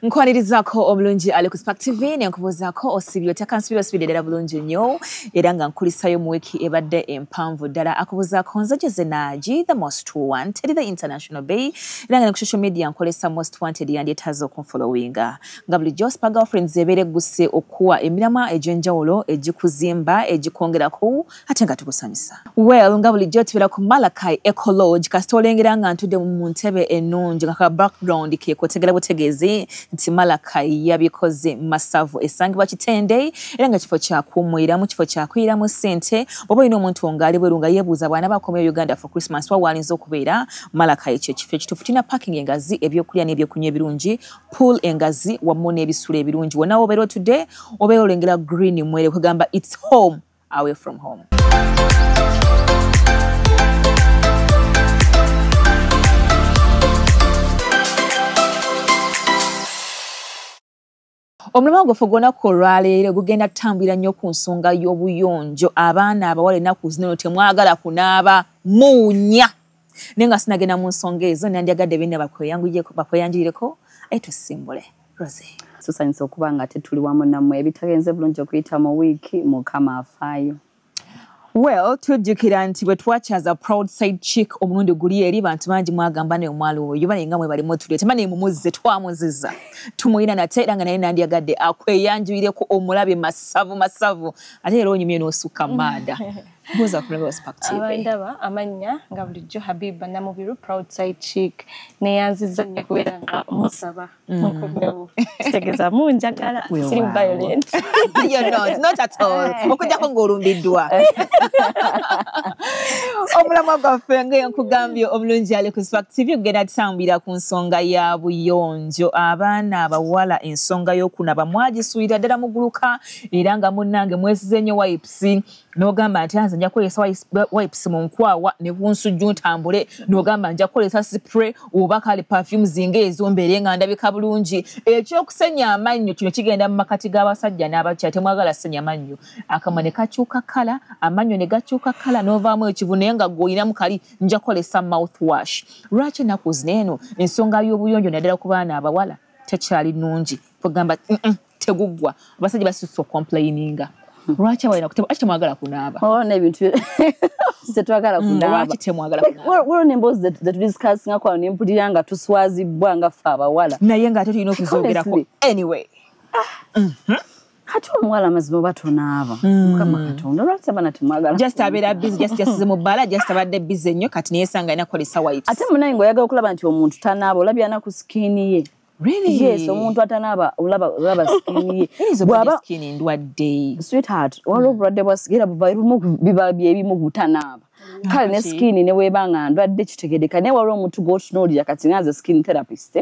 Nkwanirizako omulungi ali ku Spark TV nenkubuzaako osibyo takansibyo ddala bulungi nnyo era nga nkulisayo mu wiki ebadde empanvu ddala akubuzaako nze Jeze Naji the most wanted the international bay era nga ne ku social media nkolesa most wanted yandyetaza okunfollowinga nga bulijjo Spark girlfriends ebeera egguse okuwa emiramwa egy'enjawulo egikuzimba egikwongerako ate nga tukusanyusa well nga bulijjo tubeera ku Malakai Eco Lodge kasita olengera nga ntudde mu ntebe ennungi nga ka background keekotegera butegeezi nti Malakai yabikoze masavu esangibwa Kitende era nga kifo kya kuumwiramu kifo kya kuyiramu ssente bw'oba olina omuntu ng'ali bweru nga yeebuuza bwana bakomyeyo Uganda for Christmas wa walinza okubeera Malakai ekyo kifo ekituufu tulina parking engazi ebyokulya n'ebyokunywa ebirungi pool engazi wamu n'ebisulo ebirungi wonna obeera otudde obeera olengera green mwere kugamba it's home away from home. Omulimu gwo fogona ko lwaleero gugenda tutambulira nnyo ku nsonga y'obuyonjo abaana abawala ennaku zino temwagala kunaaba muunya naye nga sinagenda mu nsonga ezo nandyagadde benne bakweyanjulireko tusimbule Rose tusanyusa okuba nga tetuli wamu nammwe ebitagenze bulungi okuyita mu wiiki Mukama afaayo. Well, tujjukira nti bwe twakyaza proud side chick omulundi guli eri bantu bangi mwagamba ne omwalo oyo balinga mwe balimu tuli temane mumuzize twamuzizza tumuyina nate era nga naye nandyagadde akweyanjulireko omulabe masavu ate era onyumye n'osukka maada buuza kulaba Spark TV abandaba amanya nga bulijjo Habiba Namubiru proud side chick neyanziza nnyo kubeera nga musaba mukubeewo kitegeza munjagala siri violent you're not at all okujjako ng'olumbiddwa omulamu gwaffe nga nkugambye omulungi ali ku Spark TV kugenda tutambulira ku nsonga ya buyonjo abaana abawala ensonga y'okunaba mwagisuulira ddala muguluka era nga munnange mwesize nnyo wipes n'ogamba nti nja kukozesa wipes mu nkwawa ne bunsujju ntambule n'ogamba nja kukozesa spray oba kale perfumes ng'ezo mbeere nga ndabika bulungi ekyokusenya amannyo kino kigenda mu makati g'abasajja n'abakyala temwagala senya amannyo akamwa ne kakyuka kala amannyo ne gakyuka kala n'ovaamu ekivu naye nga gw'olinamu kali nja kukozesa mouthwash lwaki ennaku zino eno ensonga y'obuyonjo naddala ku baana abawala tekyali nnungi kugamba teguggwa abasajja basusse okomplaininga lwaki awalina kuteba temwagala kunaaba n'ebintu tetwagala kunaaba lwaki temwagala kunaaba waliwo n'emboozi zetudisikasinga kwano ne mpulira nga tuswazibwa nga ffe abawala naye ng'ate tulina okuzoogerako anyway kati omuwala amazima oba tonaaba Mukama Katonda lwaki abaana temwagala just abeera busy just yasize mu bbala just abadde busy nnyo kati neesanga alina kukolesa wipes ate munaye ng'oyagala okulaba nti omuntu tanaaba olabya na ku sikiini ye. Really? Yes, omuntu atanaba olaba skin ye. Bwaba skin ndwadde. Sweetheart, waliwo obulwadde bwa sigira biba byebimu butanaba. Kale ne skin ne webanga ndwadde kitegedeka naye waliwo omuntu gw'otunuulira kati naaze skin therapist.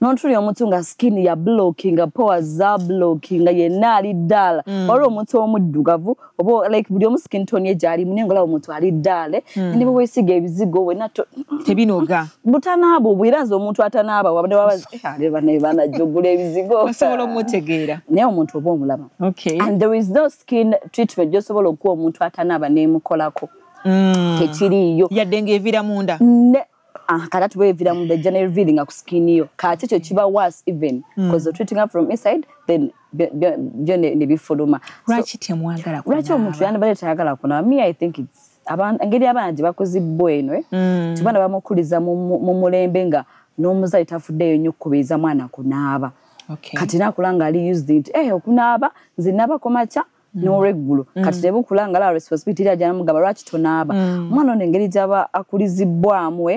N'otulya omuntu nga skin ya blocking, pores za blocking, yenna ali ddala. Waliwo omuntu omuddugavu oba like buli omu skin tone ye gy'alimu naye ng'olaba omuntu ali ddala ne bwe weesiga ebizigo we tebinoga. Butanaaba obwiraza omuntu atanaaba wabadde wabaza ne banajjogula ebizigo. Osobola omutegeera. Naye omuntu oba omulaba. Okay. And there is no skin treatment gy'osobola okuwa omuntu atanaaba n'emukolako. Tekiriyo. Yadde ng'evira munda. Kata tuba evira munda ejja nerevealinga ku skin yo. Kati ekyo kiba worse even. Because you're treating her from inside, then byo ne bifuluma. Lwaki temwagala kunaaba? Lwaki omuntu yandibadde tayagala kunaaba? Me I think it's engeri abaana gye bakozibwa eno tibaana bamukuliza mu mulembe nga n'omuzali tafuddeyo nnyo okukubiriza mwana kunaaba. Kati nakula nga ali used it okunaaba nze naabako makya n'olweggulo kati nebukula nga la responsibility eri ajja namugamba lwaki tonaaba omwana ono engeri gy'aba akulizibwamu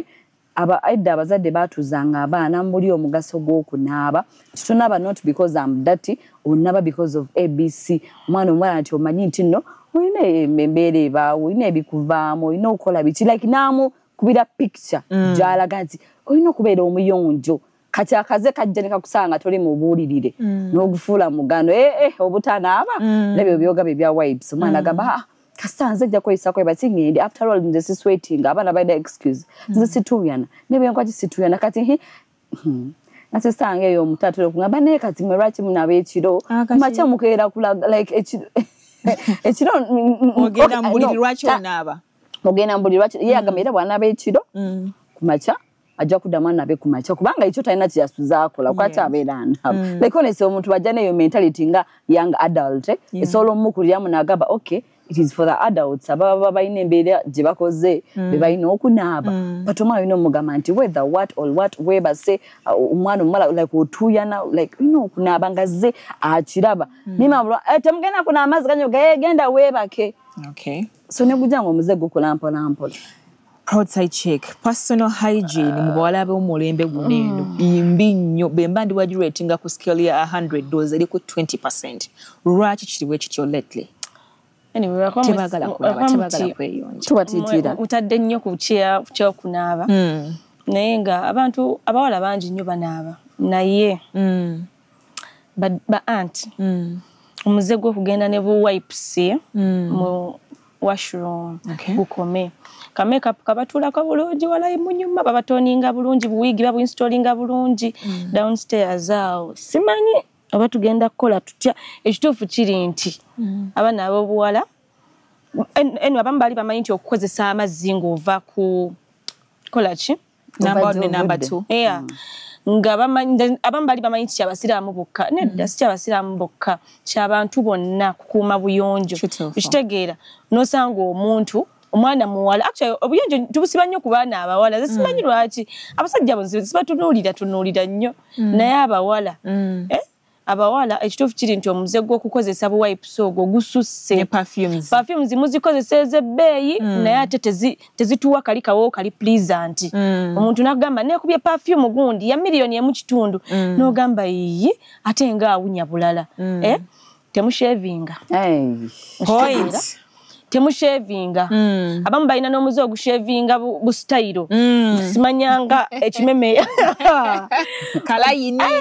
edda abazadde baatuzanga abaana muli omugaso gw'okunaaba titonaaba not because I'm dirty onaaba because of ABC omwana omwana nti omanyi nti nno olina embeera ebaawo olina ebikuvaamu olina okukola biki like naamukubira picture gy'alaga nti olina okubeera omuyonjo kati akaze kajja ne kakusanga toli mu buwulirire n'ogufuula mugano obutanaaba nebyo byoga bye bya wipes omwana agamba kasita nze jja kweyisako ebati ngende after all nze sisweating abaana balina excuse nze situuyana nebyenkwaki situuyana kati nasisanga eyo omutatu okungamba naye kati mwe lwaki munaaba ekiro makya mukeera kulaga like ekiro ogenda mbuliri lwaki onaaba ogenda mbuliri lwaki ye agamba era bw'anaaba ekiro ku makya ajja kuddamu nabe ku makya kubanga ekyo talina kyeyasuzaako kwaki abeera nabo like honestly omuntu bajja neyo mentality nga young adult esobola omukuliramu n'agamba okay it is for the adults ababa balina embeera gye bakoze be balina okunaaba but omwana olina omugamba nti whether what or what webase omwana omumala like otuyana like okunaaba nga ze akiraba nimabula temugenda kuna amazzi ganyo genda weebake so negujanga omuze gukola mpola mpola. Proudside Chick, personal hygiene mu bawala b'omulembe guno eno imbi nnyo bemba ndi wagiratinga ku scale ya 100 eri ku 20%. Lwaki kiriwe kityo lately? Anyway, tebagala kweyonja. Tubatitira. Mutadde nnyo ku kyokunaaba. Naye nga abantu abawala bangi nnyo banaaba. Naye ba aunt omuze gw'okugenda ne bu wipes mu washroom gukome. Ka makeup kabatulako bulungi walayi munyuma babatoninga bulungi buwigi babu installinga bulungi downstairs awo. Simanyi aba tugenda kukola tutya ekituufu kiri nti abana ab'obuwala eno abamu bali bamanyi nti okukozesa amazzi ng'ova ku kola ki number 1 ne number 2 nga abamu bali bamanyi nti kyabasiraamu bokka nedda si kyabasiraamu bokka ky'abantu bonna kukuuma buyonjo ekitegeera n'osanga omuntu omwana muwala actually obuyonjo tubusiba nnyo ku baana abawala ze simanyi lwaki abasajja bonzi sibatunuulira nnyo naye abawala abawala ekituufu kiri nti omuze gw'okukozesa bu wipes ogwo gususse perfumes muzikozesa ez'ebbeeyi naye ate tezituwa kali kawo kali pleasant omuntu n'agamba nekubye perfume gundi ya $1,000,000 n'ogamba iyi ate nga awunya bulala temushevinga point temushevinga abamu balina n'omuze ogushevinga bu style simanyanga ekimeme kalayini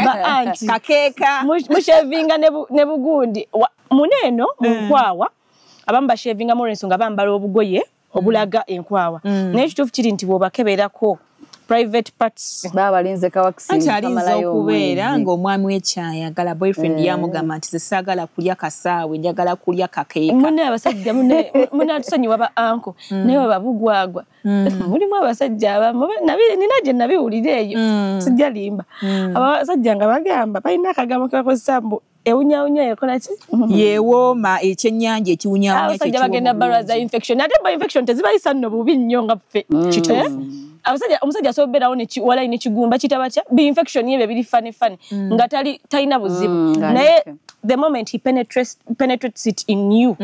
ba anti kakeeka mushevinga ne bugundi muneno munkwawa abamu bashevinga mu ensonga bambala obugoye obulaga enkwawa naye ekituufu kiri nti bw'obakeberako private parts babalinze kawakisinga kamalayo okubeera ng'omwami w'ekyayagala boyfriend yamugamba nti zesaagala kulya kasaawe njagala kulya kakeeka mune abasajja mune atusonyiwa ba anko naye babugwagwa mulimu abasajja abamu nina gye nabiwulira eyo sijja limba abasajja nga bagamba balina akagambo kebakozesa mbu ewunyawunya ekola ki yewooma ekyennyanja ekiwunyawunya abasajja bagenda barwa za infection ate ba infection tezibayisa nno bubi nnyo nga ffe omusajja asobeerawo walayi n'ekigumba kitaba kya bi infection yebe biri fane nga talina buzibu naye the moment he penetrates it in you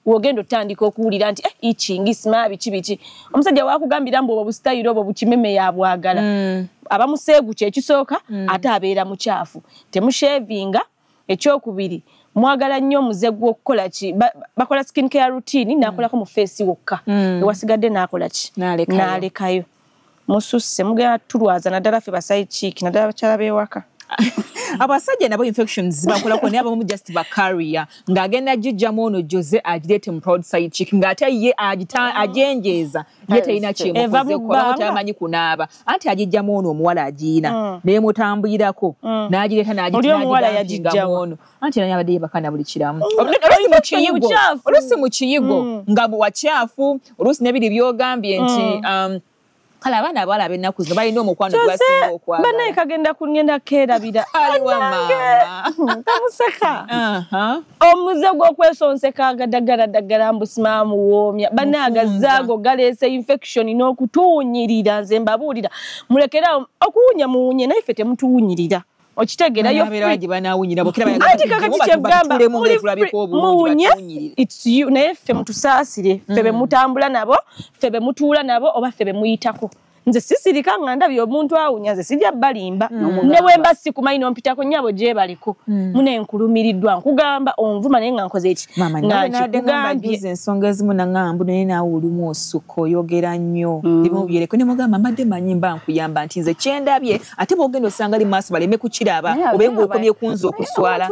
wogenda otandika okuwulira nti itching sma biki omusajja wakugambira mbu obwo busitayiro obwo bukimeme yabwagala abamuseegu kyekisooka ate abeera mukyafu temushevinga ekyokubiri mwagala nnyo omuze gw'okukola ki bakola skin care routine n'akolako mu face wokka ewasigadde n'akola ki n'alekayo mususse mugenda tulwaza naddala ffe baside cheek naddala bakyala b'ewaka abasajja nabo infections zibakolako naye abamu just bacarrier ng'agenda gijjamu ono Jose agireete mu Proudside Chick ng'ate ye ajenjeeza ye talina kyemukozeko abamu tamanyi kunaaba anti agijjamu ono omuwala agiina neemutambulirako n'agireeta n'agijjamu ono anti naye abadde yebakana buli kiramu oluusi mu kiyigo nga wakyafu oluusi nebiri byogambye nti kala abaana abawala ab'ennaku zino balina omukwano gwasinga okwagala bannaye kagenda kungenda keerabira aliwa maama tamuseka omuze gw'okwesonseka agadagala mbusimaamu woomya bannaye agazaago galeese infection n'okutuwunyirira nze mbabuulira mulekera okuwunya muwunye naye ffe temutuwunyirira okitegeera yo anti kakati kyegamba muwunye it's you naye ffe mutusaasire ffe be mutambula nabo ffe be mutuula nabo oba ffe be muyitako nze sisirika nga ndabye omuntu awunya nze sijja balimba ne bwemba sikumanyi n'ompitako nnyabo gye baliko mune nkulumiriddwa nkugamba onvuma naye nga nkoze eki nakikugambye ensonga ezimu naŋŋamba naye naawe olumu osukka oyogera nnyo ebimu byereko ne mugamba mbadde manyi mba nkuyamba nti nze kyendabye ate bwogenda osanga ali maaso baleme kukiraba obe ng'okomye kunza okuswala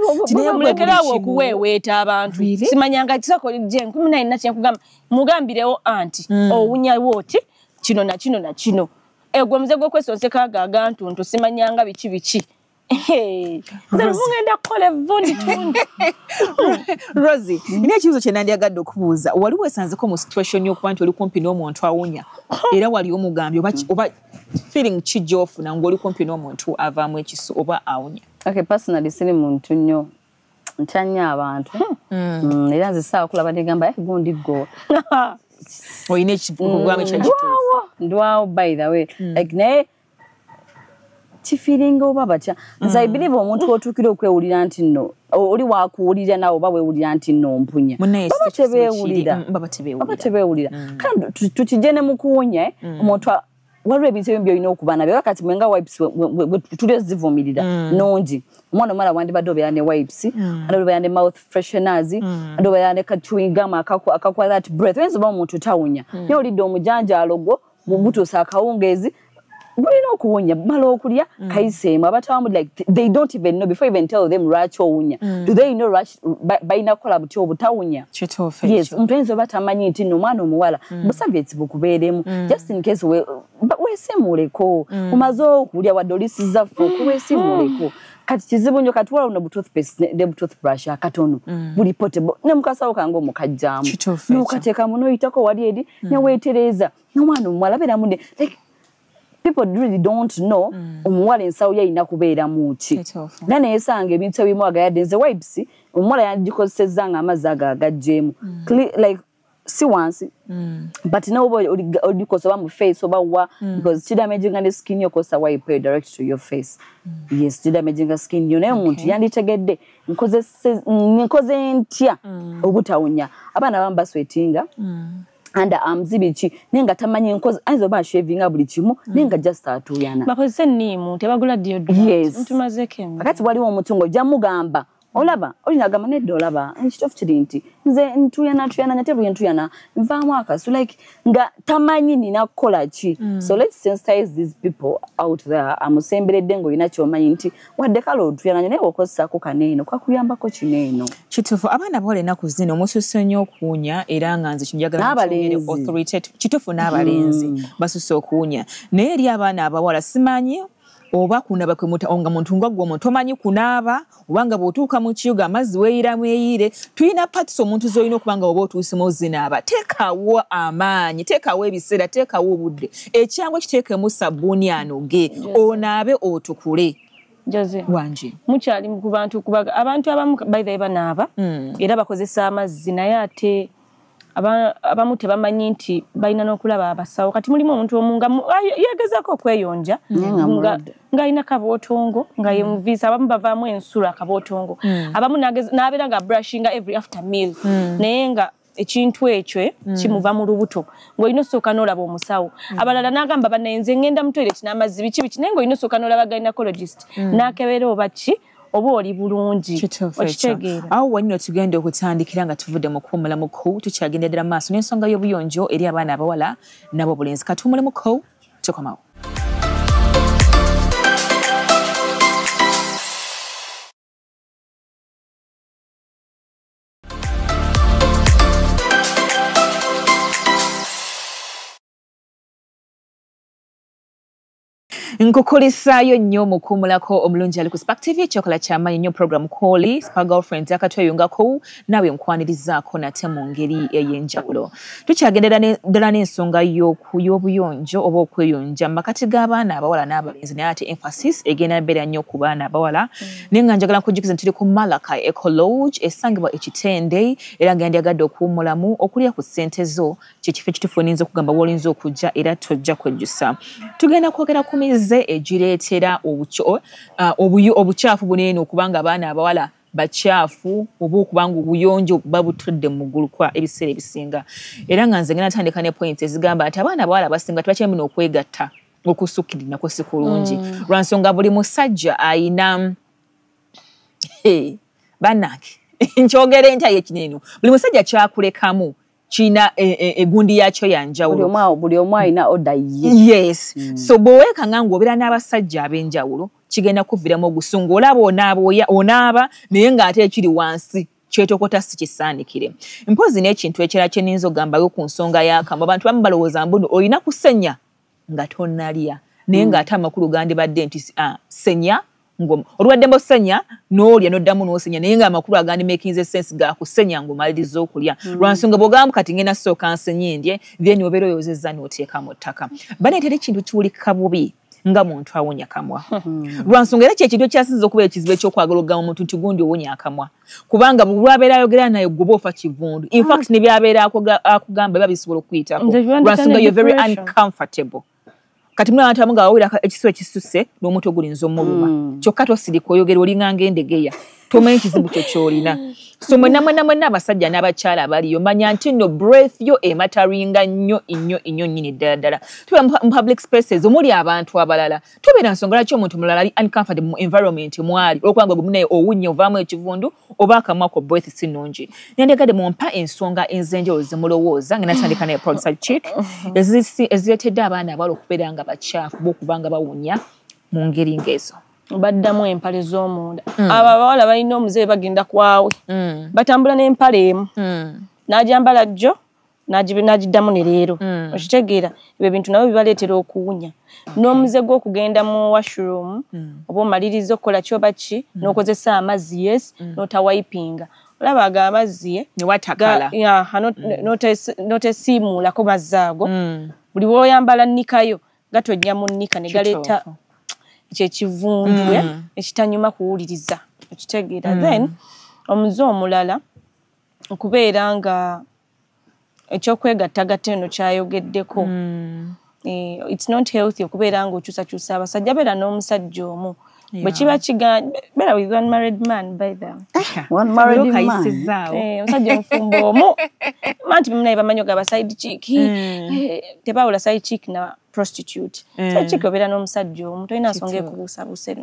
mulekeraawo okuweeweeta abantu simanyanga kisako je 19 kyenkugamba mugambirewo anti owunyawo oti kino na kino egwe muze gw'okwesonseka agaga ntuntu simanyanga biki Nze mungenda kukola evvundi tundi. Rosie, ina ekibuzo kye nandyagadde okubuuza. Wali weesanzeko mu situation y'okuba nti oli kumpi n'omuntu awunya era wali omugambye oba feeling kijja ofuna ng'oli kumpi n'omuntu avaamu ekiso oba awunya? Okay, personally siri muntu nnyo nkyanya abantu era nze saawa kulaba negamba gundi go oyina ekigwamu ekyakituufu ndwawo by the way like naye kifiringa oba batya nze I believe omuntu otuukira okwewulira nti nno oli wakuwulira nawe oba weewulira nti nno mpunya baba tebeewulira kandi tukijje ne mu kuwunya omuntu waliwo ebintu ebimu byolina okuba nabyo kati mwenga wipes tuli zivumirira nungi omwana omala wandibadde obeera ne wipes ate obeera ne mouth fresheners ate obeera ne chewing gum akakwa that breath oyinza oba omuntu tawunya naye olidde omujanjaalo gwo gutuusa akawungeezi gulina okuwunya mala okulya kayiseemu abatawamu like they don't even know before even tell them lwaki owunya do they know balina kukola buti obutawunya yes omuntu ayinza oba tamanyi nti nno omwana omuwala busabye bukubeeremu just in case weesimuleko omaze okulya wadde olisiza ffe weesimuleko kati kizibu nnyo kati wala no toothpaste ne toothbrush akatono buli potable ne mukasawo kange omukajjaamu n'okateeka muno oyitako wali eri ne weetereza n'omwana omuwala abeera munde like people really don't know omuwala ensawo yalina kubeera muki naye esanga ebintu ebimu agayadde nze wipes omuwala yandikozesezza nga amazzi ago agagjeemu like si once but now olikosa oba mu face oba wa because kidamaging the skin yokosa wipe direct to your face yes kidamaging skin yo naye omuntu yanditegedde nkoze ntya obutawunya abaana abamu baswetinga anda amzibiki nenga tamanyi nkozi ayinza oba shaving buli kimu nenga just atuyana bakozese nnimu tebagula deodorant ntumazeko akati waliwo omuntu ng'ojja mugamba olaba olinagamba nedda olaba ekitofu kiri nti nze ntuyana nyatebu yentuyana nvaamu akasu like nga tamanyi nina kukola ki so let's sensitize these people out there amusemberedde ng'olina kyomanyi nti wadde kale otuyana naye okozesako kaneeno kakuyambako kineeno kituufu abaana bawala ennaku zino omususse nnyo okuwunya era nga nze kinjagala kituufu n'abalenzi basusse okuwunya naye eri abaana abawala simanyi oba kunaba kwemuta muntu ngwaggwa omuntu omanyi kunaaba obanga bw'otuuka mu kiyuga amazzi weeyiramu eyire tulina patis omuntu z'olina okuba nga oba otuusemu ozinaaba teekawo amaanyi teekawo ebiseera teekawo obudde ekyangu ekiteekemu sabbuuni anoge onaabe otukule Jose wangi mukyali ku bantu kubaga abantu abamu by the way banaaba era bakozesa amazzi naye ate abamu tebamanyi nti balina n'okulaba abasawo kati mulimu omuntu omunga yegezaako okweyonja nga alina kabootongo nga yemuviisa abamu bavaamu ensula akabootongo abamu n'abeera nga brushinga every after meal naye nga ekintu ekyo kimuva mu lubuto ng'olina osooka n'olaba omusawo abalala n'agamba bannayenze ngenda mu toilet n'amazzi biki naye ng'olina osooka n'olaba gynecologist n'akebeera oba ki oba oli bulungi okitegeera awo wanyino tugenda okutandikira nga tuvudde mu kuwummula mu ko tukyagendera maaso n'ensonga y'obuyonjo eri abaana abawala nabo bulenzi katuwummule mu ko tukomawo nkukulisaayo nnyo mu kuwummulako omulungi ali ku Spark TV ekyokola ky'amaanyi nnyo program Call Spark Girlfriends akatweyungako nawe nkwanirizaako nate mu ngeri ey'enjawulo tukyagendera ddala n'ensonga y'obuyonjo oba okweyonja mu makati g'abaana abawala n'abalenzi naye ate emphasis egenda mbeera nnyo ku baana abawala naye nga njagala nkujjukiza nti tuli ku Malakai Eco Lodge esangibwa Ekitende era nga yandyagadde okuwummulamu okulya ku ssente zo kyekifo ekituufu oninza okugamba w'olinza okujja era tojja kwejjusa tugenda kwogera ku mize egireetera obukyafu bunene okubanga abaana abawala bakyafu oba okubanga obuyonjo babutudde mu ggulu kwa ebiseera ebisinga era nga nze ngenda natandika ne points ezigamba nti abaana abawala abasinga tebakyamina okwegatta okusukkirira nako si kulungi lwansonga buli musajja ayina bannange nkyogere ntya yekineno buli musajja kyakulekamu China egundi yakyo yanjawulo buli omu alina oda ye yes so bw'oweeka nga ng'obeera n'abasajja ab'enjawulo kigenda kuviiramu ogusungu olaba onaaba naye ng'ate ekiri wansi kyetokota si kisaanikire mpozi n'ekintu ekirala kye nninza ogambayo ku nsonga y'akamwa abantu bamu balowooza mbuno olina kusenya nga tonnalya naye ng'ate amakulu gandibadde nti senya ngoma olwadde mbosenya n'olya n'oddamu n'osenya naye nga amakulu agandi making sense ga kusenya ng'omaliriza okulya lwansonga bw'ogamba kati ngenda sooka nsenye ndye then obeera oyozezza n'oteeka mu ttaka baleetera ekintu kiwulika bubi nga muntu awonya kamwa lwansonga era kyekintu ekyasinza okubeera ekizibu ekyokwagala okugamba omuntu nti gundi owonya akamwa kubanga bw'abeera ayogera naye gwe ofa kivundu in fact ne by'abeera akugamba biba bisobola okuyitako lwansonga you're very uncomfortable kati mwana abantu nga wawira ekiso ekisuse n'omuntu gulinzo omuluma kyokka tosirika oyogera olinganga endegeya tomanyi kizibu kyo kyolina so mwenna abasajja n'abakyala abaliyo manya nti no breath yo emataringa nnyo nnyini ddala tuba mu public spaces omuli abantu abalala tubeera nsonga lwaki omuntu mulala ali uncomfortable mu environment mwali olwokubanga gwe munaye owunya ovaamu ekivundu oba akamwa ko breath si nnungi nendegadde mumpa ensonga ez'enjawulo ze mulowooza nga natandika naye producer chick ezireetedde abaana abawala okubeera nga bakyafu b'okubanga bawunya mu ngeri ng'ezo baddamu empale z'omunda abo abawala balina omuzeeyi bagenda kwawe batambula n'empale emu n'agyambala jjo n'agiddamu ne leero okitegeera ebyo ebintu nabo bibaleetera okuwunya n'omuze gw'okugenda mu washroom oba omaliriza okukola kyoba ki n'okozesa amazzi yes n'otawayipinga olaba ago amazzi n'otesiimuulako mazzi ago buli bw'oyambala nnikayo gatojja mu nnika ne galeeta kyekivundu ekitanyuma kuwuliriza okitegeera then omuze omulala okubeera nga ekyokwegattagatta eno kyayogeddeko it's not healthy okubeera nga okyusakyusa abasajja beera n'omusajja omu bwe kiba beera with one married man by the omusajja omufumbo omu manti munaye bamanyi ogaba side chick tebawula side chick na prostitute side chick obeera n'omusajja omu tolina nsonga ekubuusabuuse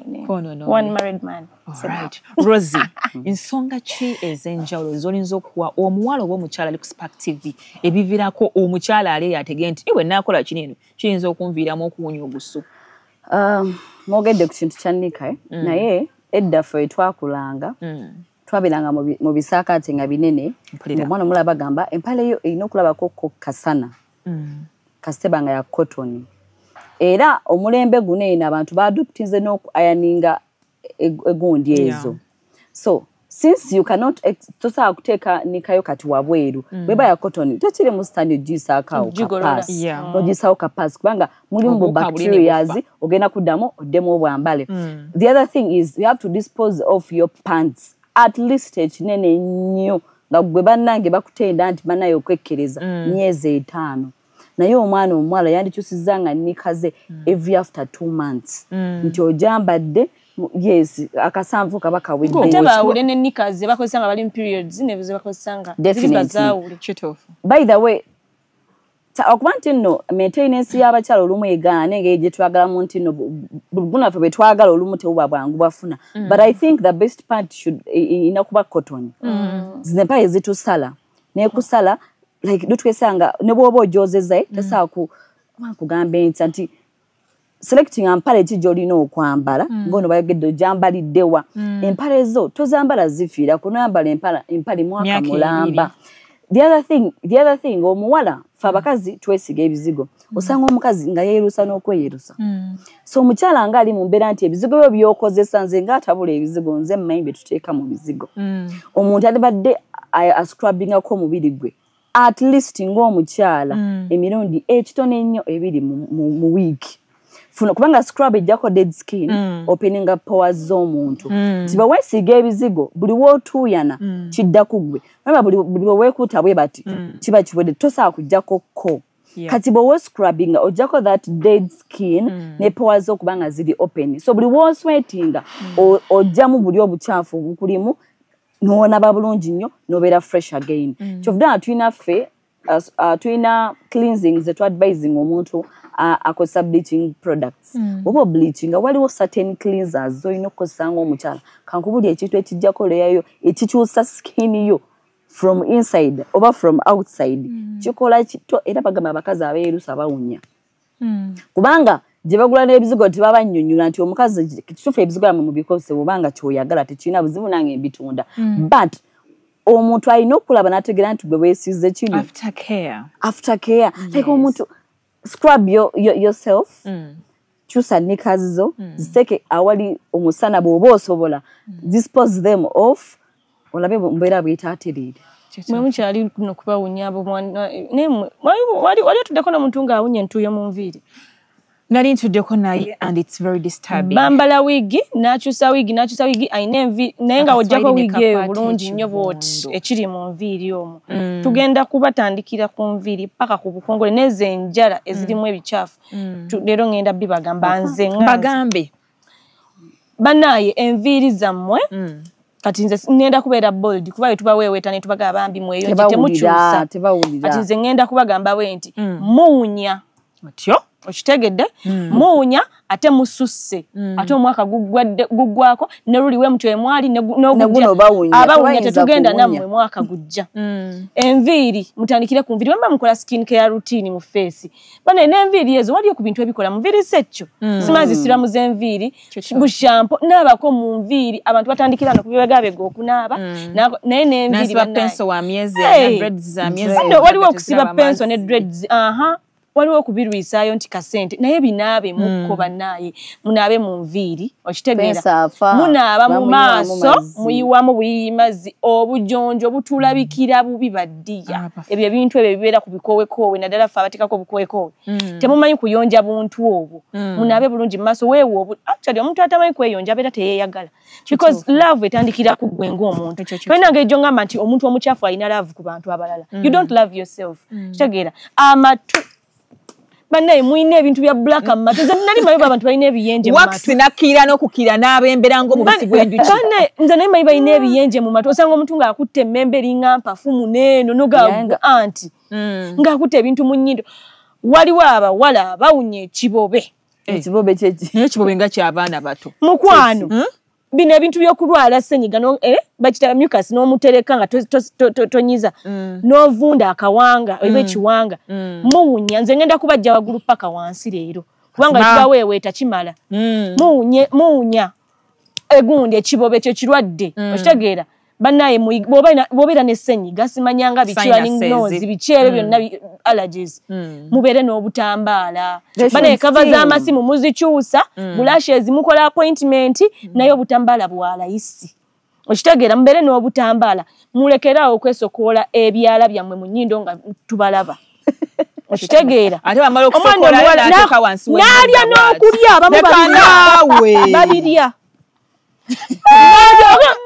one married man. Alright. Rosie, ensonga ki ez'enjawulo z'olinza okuwa omuwala oba omukyala ali ku Spark TV ebiviirako omukyala ali ategee nti iwe naakola kino eno kiyinza okunviiramu okuwonya ogusu? Mwogedde ku kintu kya Nika naye edda ffe twakulanga twabiranga mu bisaakaate nga binene omwana omulala bagamba empale yo erina okulabako kasana kasiteba nga ya cotton era omulembe guno eno abantu baadoptinze n'okuayaninga egundi ezo so since you cannot tosobola kuteeka Nikayo kati wabweru bweba ya cotton tekiri mu stand ogisaakawo kapaasi ogisaawo kapaasi kubanga mulimu bu bacterias ogenda kuddamu oddemu obwambale the other thing is you have to dispose of your pants at least ekinene nnyo nga gwe bannange bakutenda nti banaye okwekkereza myezi 5 naye omwana omuwala yandikyusiza nga nikaze every after 2 months nti ojambadde yes akasanvu kaba kawidde ate bawule ne nikaze bakozesa nga bali mu periods ne bize bakozesa nga definitely kituufu by the way okuba nti nno maintenance y'abakyala olumu egaana engeri gye twagalamu nti nno bunaffe bwe twagala olumu tebuba bwangu bafuna but I think the best part should inakuba cotton zine mpale zitusala nekusala like dutwesanga ne bwoba ojozeza tasaa kugambe nti selecting empale kijolina okwambala ngono bayogedde ojambaliddewa empale zo tozambala zifiira kunambala empale mwaka mulamba the other thing omuwala fa bakazi twesiga ebizigo osanga omukazi nga yeerusa n'okweyerusa so omukyala nga ali mu mbeera nti ebizigo byo byokozesa nze nga atabula ebizigo nze mmayimbe tuteeka mu bizigo omuntu alibadde ascrubbingako omubiri gwe at least ng'omukyala emirundi ekitone ennyo ebiri mu wiiki kubanga scrub ejjako dead skin openinga pores z'omuntu tiba weesiga ebizigo buli wootuuyana kidda ku gwe buli weekuuta bwe bati kiba kiwedde tosobola kujjako ko kati bwe scrubbinga ojjako that dead skin ne pores okubanga ziri open so buli wooswetinga ojjamu buli obukyafu bukulimu n'onaba bulungi nnyo n'obeera fresh again kyovudde tulina ffe tulina cleansing ze twadvising omuntu akozesa bleaching products oba bleaching waliwo certain cleansers zolina okukozesa ng'omukyala kankubuli ekintu ekijjako leyayo ekikyusa skin yo from inside oba from outside kikola kito era bagamba abakazi abeerusa bawunya kubanga gye bagula n'ebizigo tebabannyonnyola nti omukazi kituufu ebizigo yamwe mu bikozese bwobanga kyoyagala tekirina buzibu nange mbitunda but omuntu alina okulaba n'ategeera nti gwe weesize kino after care like omuntu scrub yourself chusa nikazo ziteke awali omusana bwoba osobola dispose them off olabe mbeera bwitatirire mwe mukyali no kubawunya abo mwana nemwe wali tudeko na muntu nga awunya ntuyo mu nviiri nali ntuddeko naye and it's very disturbing bambala wigi nakyusa wigi ayina envi naye nga wojjako wigi eyo bulungi nnyo bwoti ekiri mu nviiri omwo tugenda kubatandikira ku nviiri paka ku bukongole n'ezenjala ezirimu ebicaafu leero ngenda bibagamba nze bagambe banaye enviiri zammwe kati nze ngenda kubeera bold kuba tubaweeweta ne tubaga bambi mweyo temukyusa kati nze ngenda kubagamba bwe nti muunya atyo okitegedde muunya ate mususse ate omwaka guggwako ne luliwe mutwe mwali n'ogujja abawunya tetugenda nammwe mwaka gujja enviiri mutandikire ku nviiri wemba mukola skin care routine mu face bane n'enviiri ezo waliyo ku bintu ebikola mu nviiri sekyo simanzi siramu z'enviiri bushampo n'abako mu nviiri abantu batandikira no kubibagabega okunaaba naye n'enviiri penso wa myezi na dreads za myezi waliwo okusiba penso ne dreads waliwo okubirwisaayo nti kasente naye binaabe mukko bannaye munaabe mu nviiri okitegeera munaaba mu maaso muyiwamu buyiyi mazzi obujonjo butulabikira bubi baddiya ebyo ebintu ebyo bibeera ku bikowekoowe naddala ffe abateekako obukowekoowe temumanyi kuyonja buntu obwo munaabe bulungi mu maaso weewo actually omuntu atamanyi kweyonja abeera teyeeyagala because love etandikira ku ggwe ng'omuntu tolina ngeri ngamba nti omuntu omukyafu alina love ku bantu abalala you don't love yourself kitegeera amatu banaye muine ebintu bya black and matter nali mayiba abantu balina ebiyenje mu matu wax nakira n'okukira n'abembera ngo mubisi gw'enjuki banaye nze nali mayiba ine ebiyenje mu matu osanga omuntu ng'akutte emmembe eringa mpafu muneeno noga anti ng'akutte ebintu mu nnyindo waliwo abawala bawunya ekibobe ekibobe nga ky'abaana bato mukwano bino ebintu by'okulwala ssenyiga bakitaba mucus n'omutereka nga tonyiza n'ovunda akawanga oba ekiwanga muwunya nze ngenda kubajja waggulu paka wansi leero kubanga kibaweeweeta kimala muwunya egundi ekibobe ekyo kirwadde okitegeera bannaye bw'obeera n'essenyiga simanyanga bikiraninozi bikyebyo byonna allergies mubeere n'obutambaala bannaye kava z'amasimu muzikyusa bulashes mukola appointment naye obutambaala bwalayisi okitegeera mubeere n'obutambaala mulekeraawo okwesokoola ebyala byammwe mu nnyindo nga tubalaba okitegeera n'alya n'okulya abamu babirya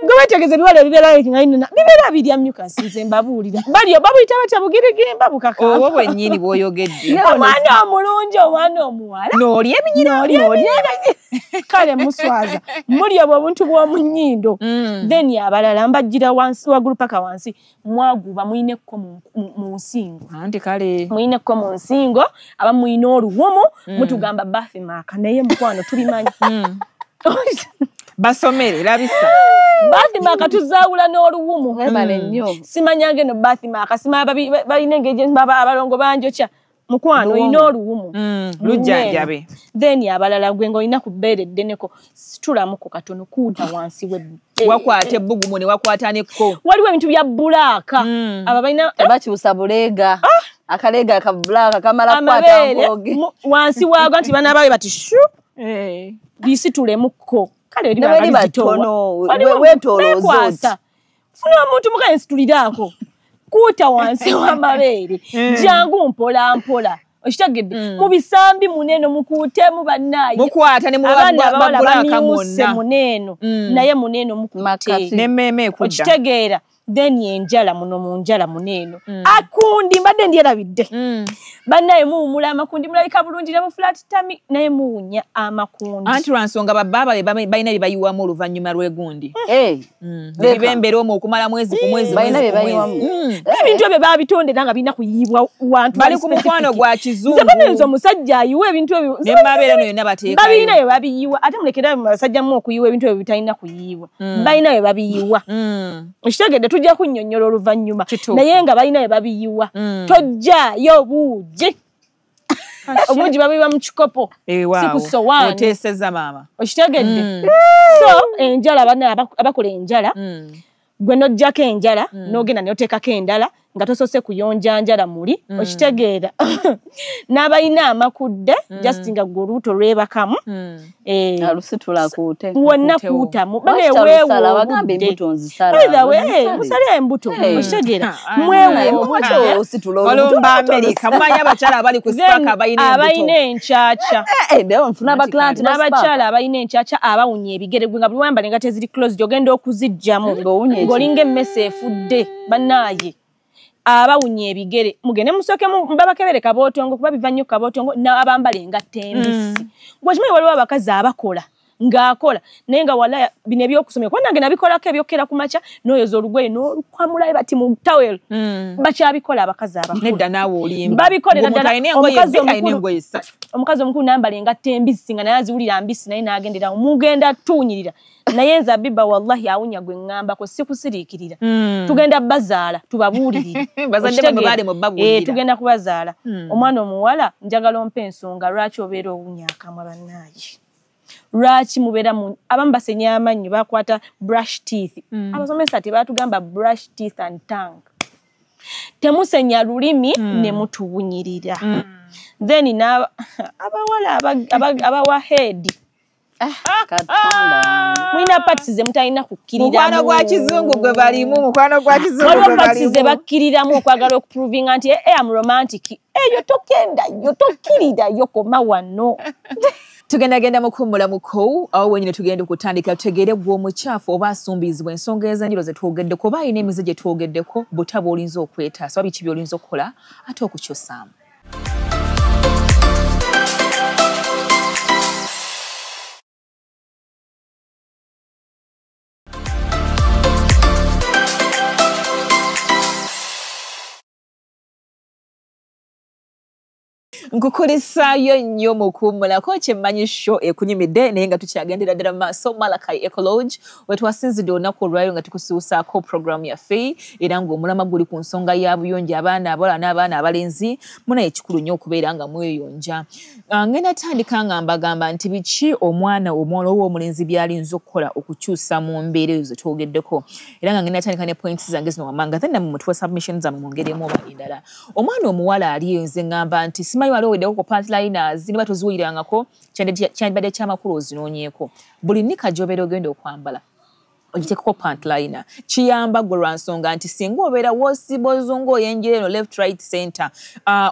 gwewetegeze biwala ebibeera bibeera birya mucus nze mbabuulira babuyita batya bugirigimba bukaka obwo bwennyini bw'oyogedde omwana omulungi omwana omuwala n'olya ebinyina kale muswaza mulya obwo obuntu bw'omu nnyindo then abalala mbajjira wansi waggulu paka wansi mwaguba muyinekko mu nsingo anti kale muyinekko mu nsingo aba muyina oluwumu mutugamba bathmark naye mukwano tubimanyi basomere labisa bathmark tuzaawula n'oluwumu simanyanga eno bathmark simanya balina engeri abalongo banjokya mukwano olina oluwumu lujjanjabe then abalala gwe ng'olina ku bbeere eddeneko situlamuko katono kuuta wansi wakwata ebbugumu ne wakwata nekko waliwo ebintu bya bulaaka abo balina bakyusa buleega akaleega ka bulaaka kamala kukwata mboge wansi waago nti banaabawe bati shu bisitulemukko kale weetolooza funa omuntu mukaye nsituliraako kuuta wansi w'amabeere jangu mpola mpola okitegedde mu bisambi muneeno mukuutemu bannaye mukwata ne abaana abawala bamyuse muneeno naye muneeno mukuute n'emmeeme ekudda okitegeera then enjala muno mu njala muneeno akundi mbadde ndyerabidde bannaye muwumula amakundi mulabika bulungi ne mu flat tami naye muwunya amakundi anti lwansonga babbaaba balina bye bayiwamu oluvannyuma lw'egundi bibembera omwo okumala mwezi ku mwezi ebintu ebyo babitondera nga birina kuyiibwa wantu bali ku mukwano gwa kizungu nze banenza omusajja ayiwa ebintu ebyo nemmabeera no yonna bateekayo babirina bye babiyiwa ate mulekera basajja mu okuyiwa ebintu ebyo bitalina kuyiibwa balina bye babiyiwa okitegedde tujja kunnyonnyola oluvannyuma naye nga balina bye babiyiwa tojjaayo buugi obuugi babiyiwa mu kikopo si ku sowaani oteeseza maama okitegedde so enjala bana abakola enjala gwe nojjako enjala n'ogenda neoteekako endala nga tosose kuyonja njala muli okitegeera n'abalina amakudde just nga goluto lwebakamu alusitula kuute wonna kuutamu baneweewo wagambe embuto nzisala musale embuto okitegeera mwewo olumba Amerika mumanya abakyala abali ku sipaka abalina encaca n'abakyala abalina encaca abawunya ebigere nga buli wambale nga teziri closed ogenda okuzijjamu ng'olinga emmese efudde bannaaye abawunya ebigere mugende musooke babakebere kabootongo kuba biva nnyo kabootongo n'abambala engatta embisi bwekimanyi waliwo abakazi abakola ng'akola naye nga wala bino ebyokusomera kuba nange nabikolako ebyokera ku makya n'oyoza olugoye n'olukwamulayo bati mu tawel bakyabikola abakazi abakulu nedda naawe olimba babikolera ddala omukazi omukulu nambala engatta embisi nga naye aziwulira mbisi naye n'agenderawo mugenda tuunyirira naye nze Abiba wallahi awunya gwe ngambako sikusiriikirira tugenda bazaala tubabuulirire tugenda kubazaala omwana omuwala njagala ompa ensonga lwaki obeera owunya akamwa bannaaye lwaki mubeera abamu basenya amannyo bakwata brush teeth abasomesa tebatugamba brush teeth and tongue temusenya lulimi ne mutuwunyirira then abawala abawa head mulina patisi ze mutalina kukkiriramu mukwano gwa kizungu gwe balimu mukwano gwa kizungu waliwo patisi ze bakkiriramu okwagala okuprovinga nti am romantic eyo togendayo tokkirirayo koma wano tugendagenda mukummula mukowu awo wenyine tugenda okutandika tutegeere gwe omukyafu oba asumbizibwa ensonga ez'enjiro ze twogeddeko oba alina emize gye twogeddeko butaba olinza okwetaasa oba biki by'olinza okukola ate okukyusaamu nkukulisaayo nnyo mukummulako kyemmanyi sho ekunyumidde naye nga tukyagendera ddala maaso Malakai Ecolodge wetwasinzidde olunaku olwayo nga tukusuusaako puroguramu yaffe era ng'omulama guli ku nsonga ya buyonja abaana abawala n'abaana abalenzi munaye ekikulu nnyo okubeera nga mweyonja ngenda tandika nga mbagamba nti biki omwana omuwala oba omulenzi byalinza okukola okukyusa mu mbeera ezo zetwogeddeko era nga ngenda tandika ne points zange zino wamanga then namwe mutuwa submission zammwe mwongeremu oba endala omwana omuwala ali nze ngamba nti simanyi waliwo weddeko ku pantliners niba toziwulirangako kyandibadde kyamakulu ozinoonyeeko buli nika gy'obeera ogenda okwambala ogiteekako pantliner kiyamba gwe lwa nsonga nti singa obeera woosibozo ng'oyenjera eno left right center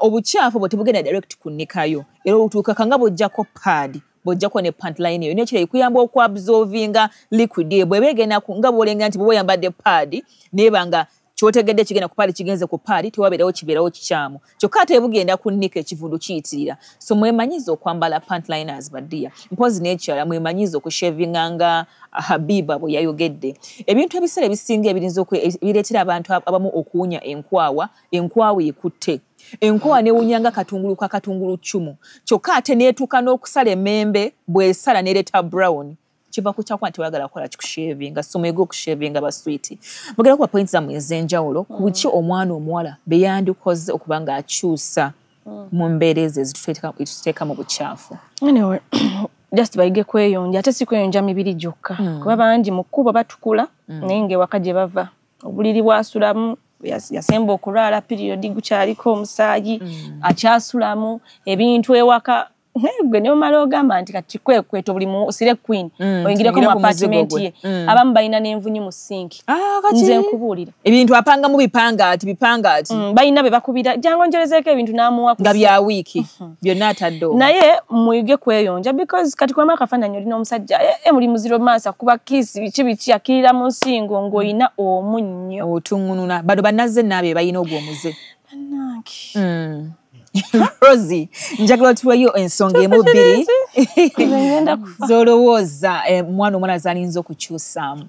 obukyafu bwe tebugenda direct ku nnikayo era otuukaka nga bw'ojjako pad bw'ojjako ne pantline eyo nekirala ekuyamba okuabsorvinga liquid eyo bw'eba egenda nga bw'olenga nti bw'oba oyambadde pad neeba nga kyotegedde kigenda ku paadi kigenze ku paadi tewabeerawo kibeerawo kikyamu kyokka ate bugenda ku nnika ekivundu kiyitirira so mwemanyiza okwambala pantliners baddiya mpozi n'ekirala mwemanyiza okushevinga nga Habiba bwe yayogedde ebintu ebiseera ebisinga ebireetera abantu abamu okuwunya enkwawa ekutte enkwawa newunyanga katungulu ka katungulu ccumu kyokka ate neetuuka n'okusala emmembe bw'esala nereeta brown kiva ku kyakuba tewagala kukola kikushevinga so mwege okushevinga baswiti mugera kuba points zammwe ez'enjawulo ku biki omwana omuwala beyandikoze okuba nga akyusa mu mbeera ezo ezituteeka mu bukyafu anyway just bayige kweyonja ate si kweyonja mibiri gyokka kuba bangi mu kkubo batukula naye ng'ewaka gye bava obuliri bwasulamu yasemba okulwala periodi gukyaliko omusaayi akyasulamu ebintu ewaka gwe neomala ogamba nti kati kwekweta buli osire queen oyingireko mu apartment ye abamu balina n'envunyu mu sinki nze nkubuulira ebintu apanga mu bipangaati balina be bakubira jangu onjerezeeko ebintu n'amuwa nga bya wiiki byonna ataddewo naye muyige kweyonja because kati kwamala kafaananyi olina omusajja muli muziro maasa kuba kiisi biki akirira mu nsingo ng'olina omunnyo otuŋŋununa bano bannazze naabe balina ogw'omuze bannange Rosie, njagala otuweyo ensonga emu bbiri z'olowooza mwana omwana z'alinza okukyusaamu.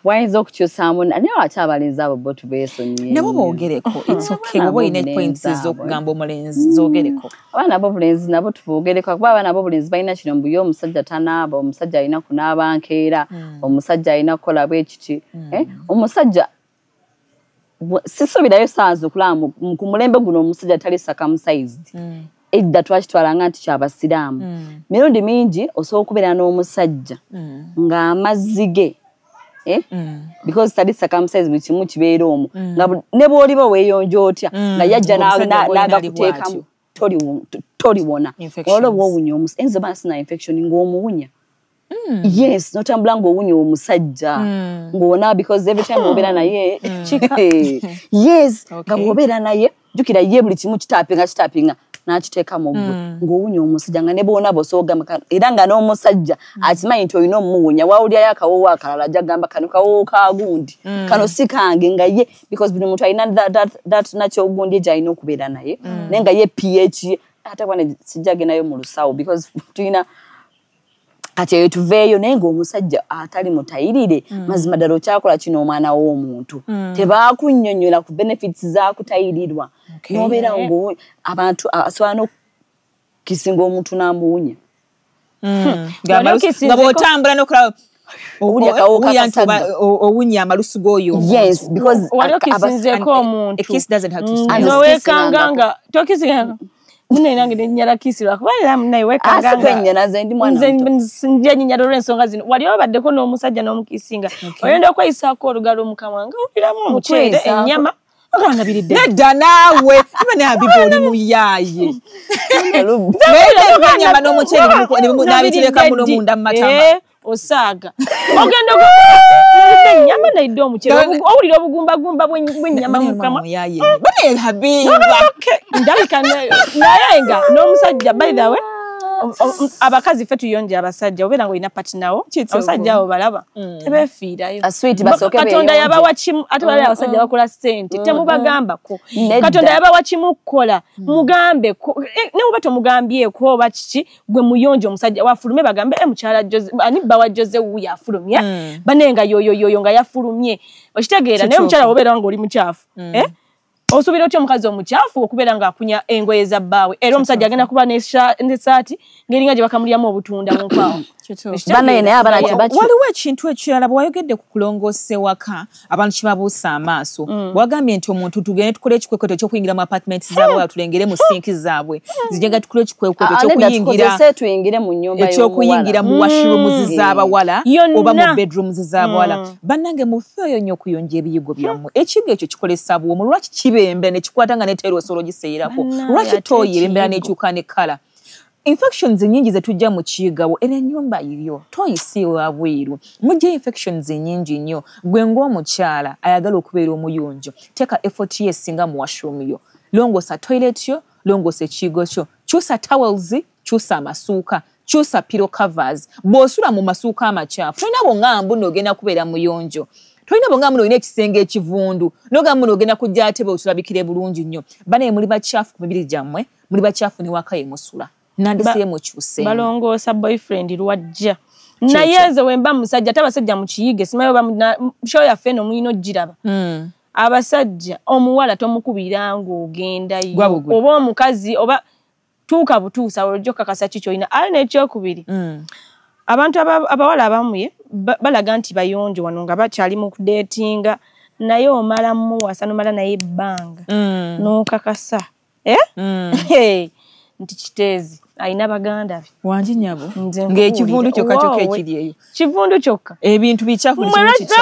Wayinza okukyusaamu naye ate abalenzi abo bo tubeesonyiye nabo boogereko it's okay oba olina points ez'okugamba omulenzi zoogereko abaana b'obulenzi nabo tuboogereko kuba abaana b'obulenzi balina kino mbu ye omusajja tanaaba omusajja alina kunaaba nkeera omusajja alina kukola bwe kiti omusajja sisuubirayo saazi okulaba ku mulembe guno omusajja tali circumcised edda twakitwalanga nti kyabasiraamu mirundi mingi osobola okubeera n'omusajja ng'amazzi ge because study circumstances bichimu kibeera omu nga ne bwoliba weeyonjo otya nga yajja n'agakuteekamu toliwona olwo owunya enzo basina infection ng'omuwunya yes notambula ng'owunya omusajja ng'ona because every time obeera naye yes nga bw'obeera naye jjukira ye buli kimu kitapinga n'akiteeka mu ggwe ng'owunya omusajja nga ne boona bosooga era nga n'omusajja akimanyi nti olina omumuwunya waawulyayo akawoowo akalala ajja gamba kano kawoowo ka gundi kano si kange nga ye because buli muntu alina that nakyogundi egyo alina okubeera naye naye nga ye ph ye ate bwana sijja genayo mu lusawo because tulina kati eyo tuveeyo naye ng'omusajja atali mutayirire mazima ddala okyakola kino omwana w'omuntu tebaakunnyonnyola ku benefits zaakutayirirwa n'obeera ngo abantu asobola n'okisinga omuntu n'amuwunya nga bw'otambula n'okulaba owunya amalusu g'oyo yes because wali okisinzeeko omuntu noweekanga nga tokisinga Mune nange nenyala kisirwa kubala naye wekanga nga nze ndi mwana nje nyinyalo lwensonga zino wali obaddeko n'omusajja n'omukisinga oyenda okweyisaako olugalo omukamwa nga obiramu omuceere ennyama okanga biridde nedda naawe iba nabiba oli muyaye ennyama n'omuceere n'abitereka muno munda mu matama osaaga ogenda ennyama naidde omuceere owulira obugumbagumba bw'ennyama mu kamwa bane habiba ndabika naye nga n'omusajja by the way abakazi ffe tuyonje abasajja obeera ng'olina patinawo abasajja abo balaba tebeefiirayo katonda yabawa kimu ate balaba abasajja bakola ssente temubagambako katonda yabawa kimu kukola mugambeko ne muba tomugambyeko oba kiki gwe muyonje omusajja wafulume bagambe mukyala ani bawa Jose wuyo afulumye banenga yoyoyoyo nga yafulumye okitegeera naye omukyala obeera ng'oli mukyafu osubira otya omukazi omukyafu okubeera ng'akunya engoye za bbaawe era omusajja agenda kuba n'essaati ng'eringa gye bakamulyamu obutunda mu nkwawo waliwo ekintu ekirala bw'ayogedde ku kulongoosa ewaka abantu kibabuusa amaaso bwagambye nti omuntu tugende tukole ekikwekweto eky'okuyingira mu apartments zaabwe tulengere mu sinki zaabwe zijega tukole ekikwekweto eky'okuyingira mu washrooms z'abawala oba mu bedrooms z'abawala bannange mufeeyo nnyo okuyonja ebiyigo byammwe ekigo ekyo kikolesa bwomu lwaki kibembe ne kikwata nga neteera osolo giseerako lwaki tooyera embeera n'ekyuka ne kala infections nyingi zetujja mu kiyigawo era ennyumba yiyo toyisiiwe wabweru mujja infections nyingi nnyo gwe ng'omukyala ayagala okubeera omuyonjo teeka effort ye esinga mu washroom yo longoosa toilet yo longoosa ekiyigo kyo kyusa towels kyusa amasuuka kyusa pillow covers bw'osula mu masuuka amakyafu tolina bw'ongamba n'ogenda kubeera muyonjo tolina bw'ongamba n'olina ekisenge ekivundu n'ogamba n'ogenda kujja ate bw'otulabikire bulungi nnyo banaye muli bakyafu ku mibiri gyammwe muli bakyafu ne waka ye musula nandisemu kyuse balongoosa boyfriend lwajja naye nze wemba musajja ate abasajja mu kiyige simayo show yaffe eno mulina ogiraba abasajja omuwala tomukubira ng'ogendayo oba omukazi oba tuuka butuusa olwo kakasa ki kyolina ale n'ekyokubiri abantu abawala abamu balaga nti bayonjo wano nga bakyali mu kudeetinga naye omala muwasa nomala naye ebbanga n'okakasa nti kiteezi alina baganda be wangi nyabo ng'ekivundu kyokka kyokka ekiri eyo kivundu kyokka ebintu bikyafu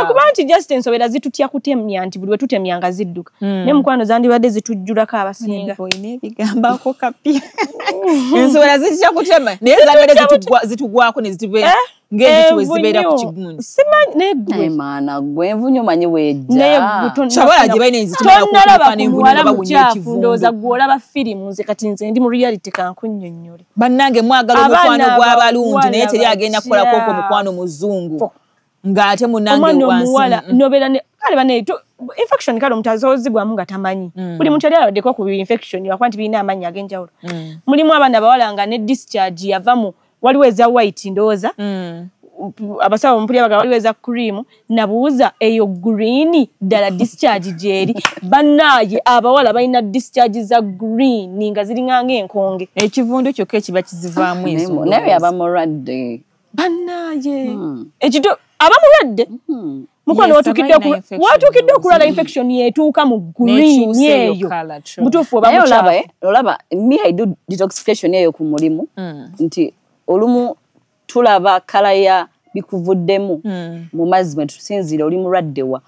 kuba nti just ensobera zitutya kutemya nti buli we tutemya nga zidduka ne mukwano zandibadde zitujjulako abasinga olina ebigambako kapya ensobera zitya kutema naye zandibadde zitugwako ne zitubeera ng'enjuki we zibeera ku kigundi simanyi maana gwe envunyo manyi weejja kyabala gye balina enzitumala okukupa n'envunyo nga bawunya ekivundu ndowooza gw'olaba firimu nze kati nze ndi mu reality kankunnyonnyole bannange mwagala omukwano gw'abalungi naye teri agenda kukolako okwo omukwano muzungu ng'ate munange omuwala nobeera kale bane infection kale omuntu azoozibwamu nga tamanyi buli muntu yali aladdeko ku infection wakuba nti birina amannya ag'enjawulo mulimu abaana abawala nga ne discharge yavamu waliwo eza white ndowooza abasawo omumpulira baga waliwo eza cream nabuuza eyo green ddala discharge gyeri bannaaye abawala balina discharge za green nga ziringa ng'enkonge ekivundu kyokka ekiba kizivaamu enso naye yaba mulwadde bannaaye ekito abamulwadde mukwano watuukidde okulwala infection yetuuka mu green eyo mutuufu oba olaba me I do detoxification eyo ku mulimu nti olumu tulaba kala ya bikuvuddemu mu mazzi mwe tusinzira oli mulwaddewa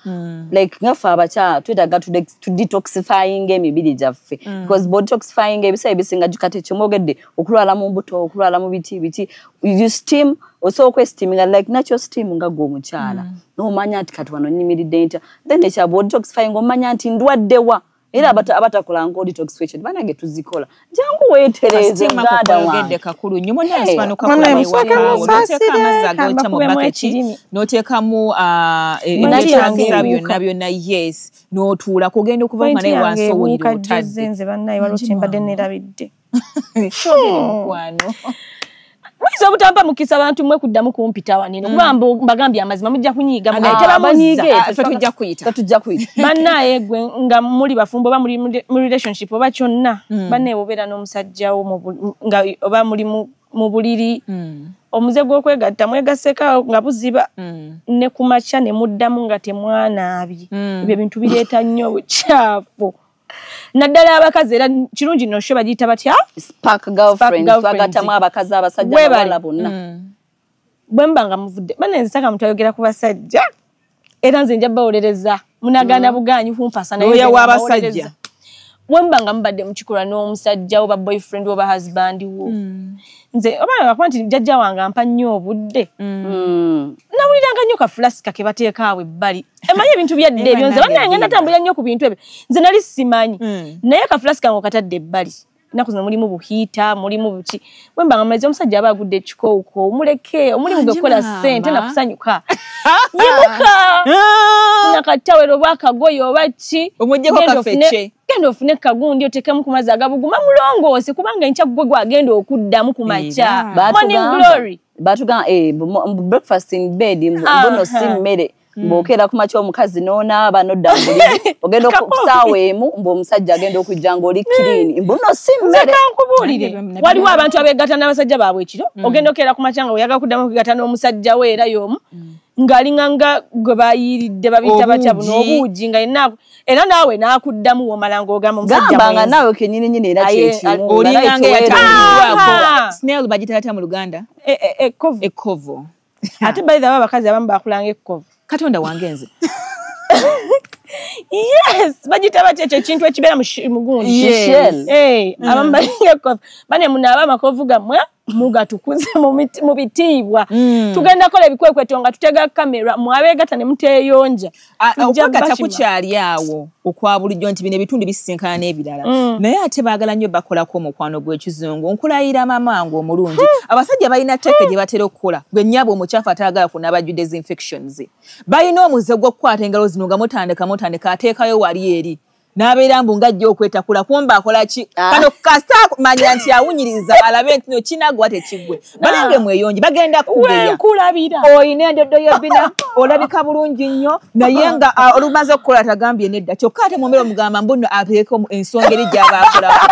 like ngafe abakyala twetaaga to detoxifying emibiri gyaffe because body detoxifying ebisa ebisinga kati kyomwogedde okulwala mu mbuto okulwala mu biti you steam osobola okwesteaminga like natural steam nga gwe omukyala n'omanya nti kati wano nyimiridde nta then ekya body detoxifying omanya nti ndwaddewa era abatakola ngo detoxification banage tuzikola jangu weetereze ngada wangedde kakulu nyumo nasi bano kakola noteka amazaga ocha mu bucket notekamu byonna yes notuula kugenda okuva nga naye wansowulira otadde nze bannaye walotimbadde nerabidde kwano Mwizo butampa mukisa abantu mwe kuddamu kumpita wanino kuba mbagambye amazima mujja kunyiga tujja kuyita bannaye gwe nga muli bafumbo ba muri mu relationship oba kyonna banne bobera n'omusajja wo nga oba muri mu buliri omuze gw'okwegatta mwegaseka nga buziba ne kumacha ne muddamu nga temwana abi ebyo bintu bireeta nnyo bukyafo naddala abakazi era kirungi nosho bagiyita batya spark girlfriend twagatamu abakazi abasajja abawala bonna bwe mbanga muvudde banenze saka mutayogera ku basajja era nze njabba olereza munagana buganyi kumpasa naye oya wabasajja bwe mbanga mbadde mukikola n'omusajja oba boyfriend oba husband wo nze oba akwanti jjajja wange ampa nnyo obudde nawuliranga nnyo kafulaska ke bateeka awo ebbali emanyi ebintu byadde ebyo nze bannaye ngenda tambulira nnyo ku bintu ebyo nze nali simanyi naye kafulaska ngo katadde ebbali naku zino mulimu buhiita mulimu buki bwe mbanga mmaliriza omusajja aba agudde ekikowuko omuleke omulimu gwe kukola ssente nakusanyuka yimuka nakatawero oba akagoye oba ki omuggyeko kafece genda ofune kagundi otekemu ku mazzi agabuguma mulongoose kubanga enkya gwe gwagenda okuddamu ku makya morning glory batugamba breakfast in bed mbono si mmere mbokera ku makya omukazi n'onaaba nodda mbuliri ogenda okusaawa emu omusajja agenda okujja ng'oli clean mbono si mmere kankubuulire waliwo abantu abeegatta n'abasajja baabwe ekiro ogenda okera ku makya nga oyagala kuddamu okugatta n'omusajja we era y'omu ng'alinga nga gwe bayiridde babita batya buno obuugi nga era naawe naakuddamu womala ng'ogamba omusajja gamba nga naawe kenyininyini era kyekimu olinganga eyatangirwako snail bagita yatya mu Luganda ekkovo ate bayiza aba abakazi abamu bakulanga ekkovo Katonda wange nze yes bagita batya ekyo ekintu ekibeera mu gundi abamu balinga ekkovo bane munaaba amakovu gammwe mugatukuze mu bitiibwa tugenda kola ebikwekweto nga tutega kamera mwabeegatta ne muteeyonja okwegatta kukyali awo okwa bulijjo nti bino ebitundu bisisinkana n'ebirala naye ate baagala nnyo bakolako omukwano gw'ekizungu nkulayira mamange omulungi abasajja balina teke gye batera okukola gwe nnyaba omukyafu ataagala kunaaba desinfections balina omuze gw'okukwata engalo zino nga mutandika ateekayo wali eri n'abeera mbu ngajja okwetakula kumba akola ki kano kasita manya nti awunyiriza alabe nti no kinagwa tekigwe balange mweyonji bagenda kugeya oyina endodo yebina olabika bulungi nnyo naye nga olumaze okukola tagambye nedda kyokka ate mwomera omugamba mbuno ateeka ensonga eri gy'abaakolako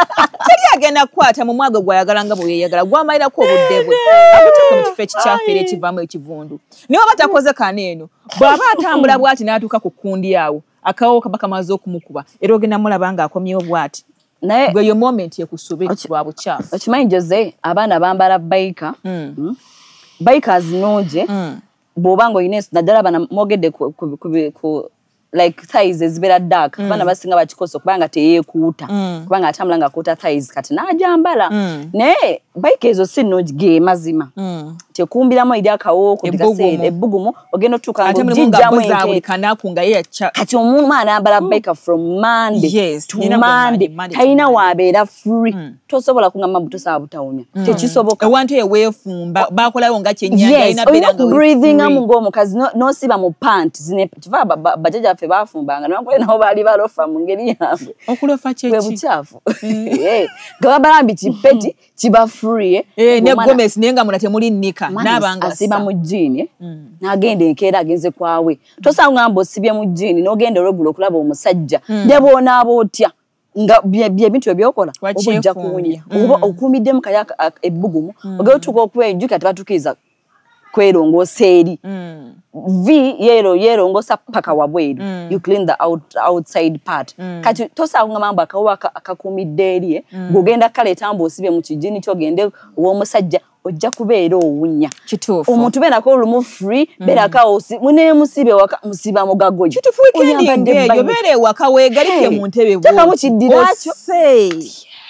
teri agenda kukwata mu mwago gwayagala nga bweyeyagala gwamalirako obudde bwe aguteeka mu kifo ekikyafu era ekivaamu ekivundu niwe batakoze kaneeno bw'aba atambula bw'ati n'atuuka ku kkundi awo akawo kabaka mazo okumukuba era ogenda mulaba nga akomyewo bwati naye gwe yo moment yekusube lwa buchafu okimanyi Jose abaana bambala baika bikers noje bobanga oyina naddala bana mogedde ku like thighs ezibera dark bana basinga bakikoso kubanga teyeekuuta kubanga atambula nga kuuta thighs kati najambala naye bike ezo sinoji ge mazima tekumbiramu eri akawo kutikasere ebbugumu ogenda otuuka ngo jijjamu ente kanakunga ye kati omwana ambala bike from Monday to Monday haina wabeera free tosobola kungamba butosa butawunya tekisoboka ewantu eweefumba bakolayo nga kyenyanja ina beranga breathing amungo omukazi no siba mu pant zine tiva bajaja fe bafumbanga nabwo nabo bali balofa mu ngeri yabwe okulofa kyeki we buchafu gabalambi kipeti kiba free ne Gomez nenga munate muli nika nabanga asiba mu jini nagende enkeera agenze kwawe tosanga mbo sibye mu jini nogende regulo okulaba omusajja ndebona abotya nga bye bintu ebyokola obujja kuwunya oba okumidde mu kaya ebbugumu ogero tuko okwejuka tebatukiza kwerongosa eri V yerongosa paka wabweru you clean the outside part kati tosa ngamba akawa akakumidde eri gogenda kale tambo osibe mu kijini kyo gende omusajja ojja kubeera owunya kituufu omuntu bena ko lumu free bera ka osi mune musibe waka musiba mugago kituufu weekend yo bere waka wegalike mu ntebe bwo taka mu kiddiracho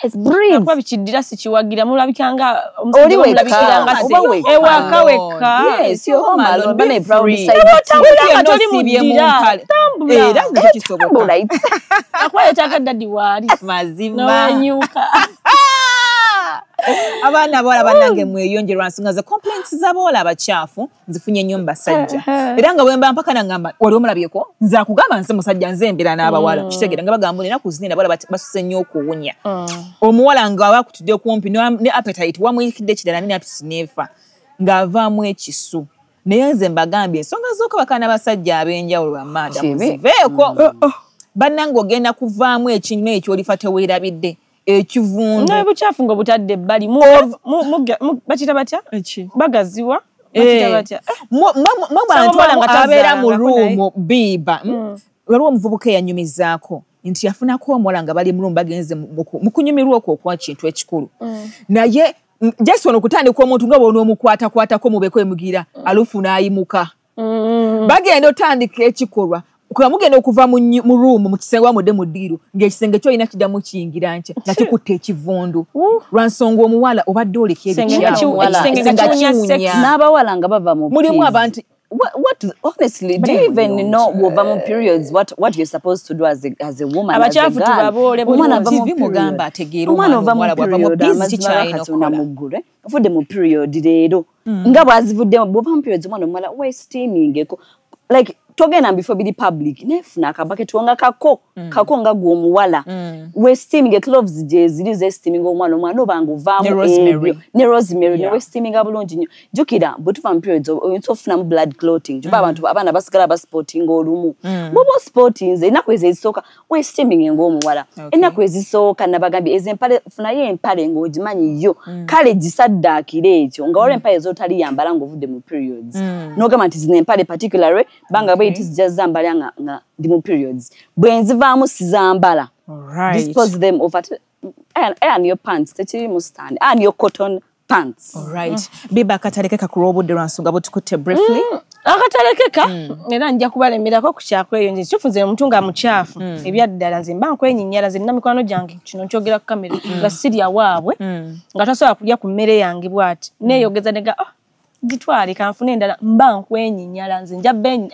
Yes, breathe. Kwa bichidira sichiwagira mulabikanga oli mulabikanga ewaka weka. Yes, yo home alone bana proud side. Tambula toli mudira. Tambula. Era kisoboka. Akwaye takadadi wali. Mazima. Nonyuka. Abana bora banange mweyongerwa nsinga za complaints z'abola abachafu zifunye nyumba sajja era nga bwemba mpaka nangamba wali omulabyeko nza kugamba nse musajja nzembera n'abawala kitegera nga bagamba nina kuzinira bola basuse nnyo okuwunya omuwala nga abakutudde kumpi ne appetite wamuyikidde kidala nina apisinefa ng'avaamu ekisu naye nze mbagambye ensonga z'oko bakana basajja ab'enjawulo bamada muziveeko bannange ogenda kuvaamu ekintu ekyo olifa teweerabidde ekivundu no buchafu ngo butadde bali mu bachita batya bagaziwa bachita batya bantu abera mu room biba waliwo omuvubuka eyanyumizaako nti yafunako omuwala nga bali mu room bagenze mu kunyumirwa okwo okwa kintu ekikulu naye just ono kutandika omuntu nga bw'ono omukwatakwatako mubeko emugira alufu n'ayimuka bagenda otandika ekikolwa kwa mugenda okuva mu room mu kisenge wamudde mu ddiiro ng'ekisenge kyo ina kidamu kiyingira nche nga kikutte ekivundu lwansonga omuwala obadde oleka ebikyawo n'abawala nga bava mu mulimu abantu what honestly do you even know wova mu periods what you're supposed to do as a woman abachafu tubabole TV mugamba ategeera omwana bava mu busy child na mugure afudde mu period leero nga bwazivudde bova mu periods omwana omala we steaming eko like togena before bili public nefuna akabake tuonga kako nga gwomuwala we steaming cloves je zilize steaming omwana obangu vamu ne rosemary ne we steaming abulungi nnyo jukira butuva periods oyinza ofuna mu blood clotting juba abantu abana basigala ba sporting olumu bobo sporting enaku ezisoka we steaming ng'omuwala enaku ezisoka nabagambye ezempale funa ye empale ng'ogimanyi yo kale gisaddakire ekyo nga wale empale zotali yambala ng'ovudde mu periods no gama nti zine empale particularly banga it is just zambala nga ndi mu periods bwenzivaamu sizambala dispose them of and your pants tekiri mu stand and your cotton pants right biba akatalekeka kurobudde lwansonga botukutte briefly akatalekeka era njja kubalemerako ku kyakweyo nze kifunze omuntu nga muchafu ebyaddala nze mba nkwenyinnyala ze nina mikwano gyange kino nkyogera ku kamera nga sirya waabwe nga tasobola kulya ku mmere yange bw'ati neeyogeza nega gitwale kanfune endala mba nkwenyinnyala nze nja benyi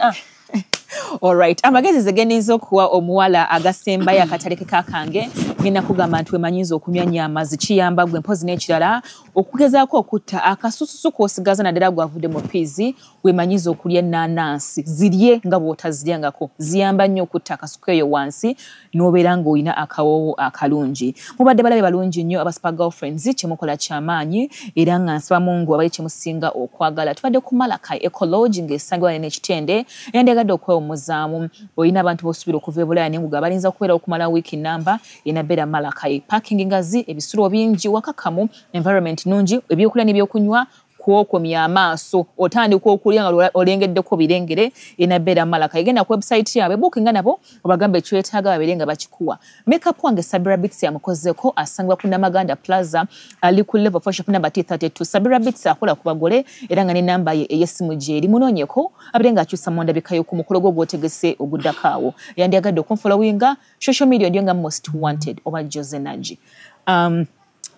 Alright, amagezi zegeninza okuwa omuwala agasembayo akatalekeka kange ngenda kugamba nti wemanyiza okunywa nnyama zikiyamba gwe mpozi n'ekirala okugezaako okutta akasususu k'osigaza naddala gwavudde mu piizi wemanyiza okulya ennaanansi zirye nga bw'otaziryangako ziyamba nnyo okutta akasuku eyo wansi n'obeera ng'olina akawoowo akalungi mubadde balabe balungi nnyo aba Super Girlfriends kyemukola kyamaanyi era nga nsaba Mungu abali kyemusinga okwagala tubadde ku Malakai Ecology ng'esangibwa n'ekitende yandegadde okwewumuzaamu olina abantu b'osuubira okuva ebulaya n'enguga balinza okubeera okumala wiiki namba enabeera Malakai parking ngazi ebisulo bingi wakakamu environment nungi ebyokulya n'ebyokunywa kwokomya amaaso otandika okulya nga olengeddeko birengere enabeera Malakai genda ku website yaabwe bookinga nabo obagambe ekyetaaga babeere nga bakikuwa makeup wange Sabira Bits yamukozeko asangibwa ku Namaganda Plaza ali ku level 4 shop number T32 Sabira Bits akola ku bagole era nga ne namba ye ey'essimu gye eri munoonyeko abeere ng'akyusa mu ndabika y'oku mukolo gwo gwotegese oguddakaawo yandiyagadde okunfolowinga social media ndiyo nga most wanted oba Jose Naji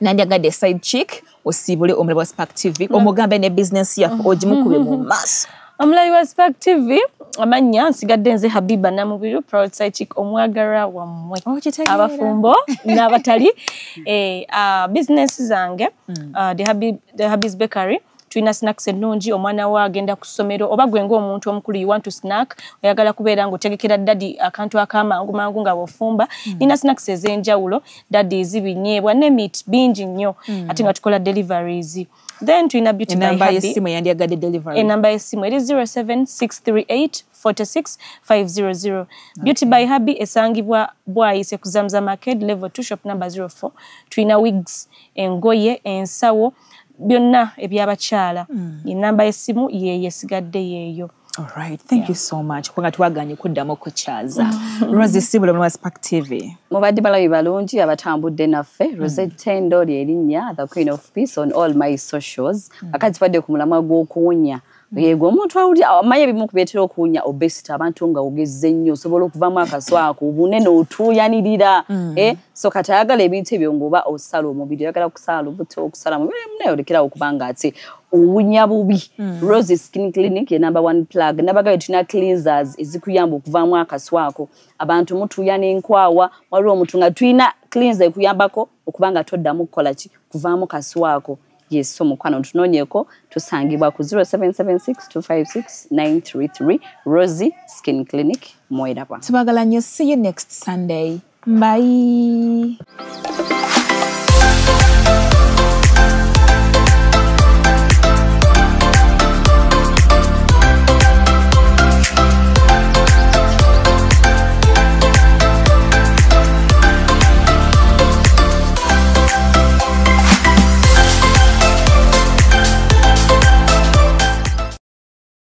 nandiyagadde side chick osibule omulabi wa Spark TV omugambe ne business yaffe ogimukube mu maaso omulabi wa Spark TV amanya nsigadde nze Habiba Namubiru proud side chick omwagara wammwe abafumbo n'abatali business zange the Habib's Bakery tuina snacks ennungi omwana wa agenda ku ssomero oba gwe ng'omuntu omukulu you want to snack oyagala kubeera ng'otegekera daddy akantu akamangu mangu nga bw'ofumba nina snacks ez'enjawulo daddy ezibinyeebwa ne meat bingi nnyo ate nga tukola deliveries then tuina beauty by Habi enamba y'essimu eri 0763846 beauty by Habi esangibwa bwayise ku Zamzam Market level 2 shop number 04 tuina wigs engoye ensawo byonna ebyabakyala enamba y'essimu yesigadde yeeyo. All right, thank you so much. Kubanga twaganye kuddamu okukyaza. Rosie Sibula mu Spark TV. Mubadde balabi balungi abatambudde naffe. Rosette Tendo ly'erinnya, the Queen of Peace on all my socials. Akati badde ku mulamwa gw'okuwunya. Yego omuntu awuli amaye bimu kubyetera okuwunya obesity abantu nga ogezze nnyo osobola okuvaamu akaswako obunene otuuyanirira. So kati ayagala ebintu ebyo ng'oba osala omubiri oyagala kusala obuto okusala mubiri munaye olekera okubanga ate owunya bubi. Rose Skin Clinic ye #1 plug. Nabagayo tulina cleansers ezikuyamba okuvaamu akaswako. Abantu mutuuya n'enkwawa waliwo omuntu nga tulina cleanser ekuyambako okubanga toddamu kukola ki kuvaamu kaswako. Yes, so mukwano tunoonyeko tusangibwa ku 0776256933 Rosie Skin Clinic Moiraba. Tubagala nnyo. See you next Sunday. Bye.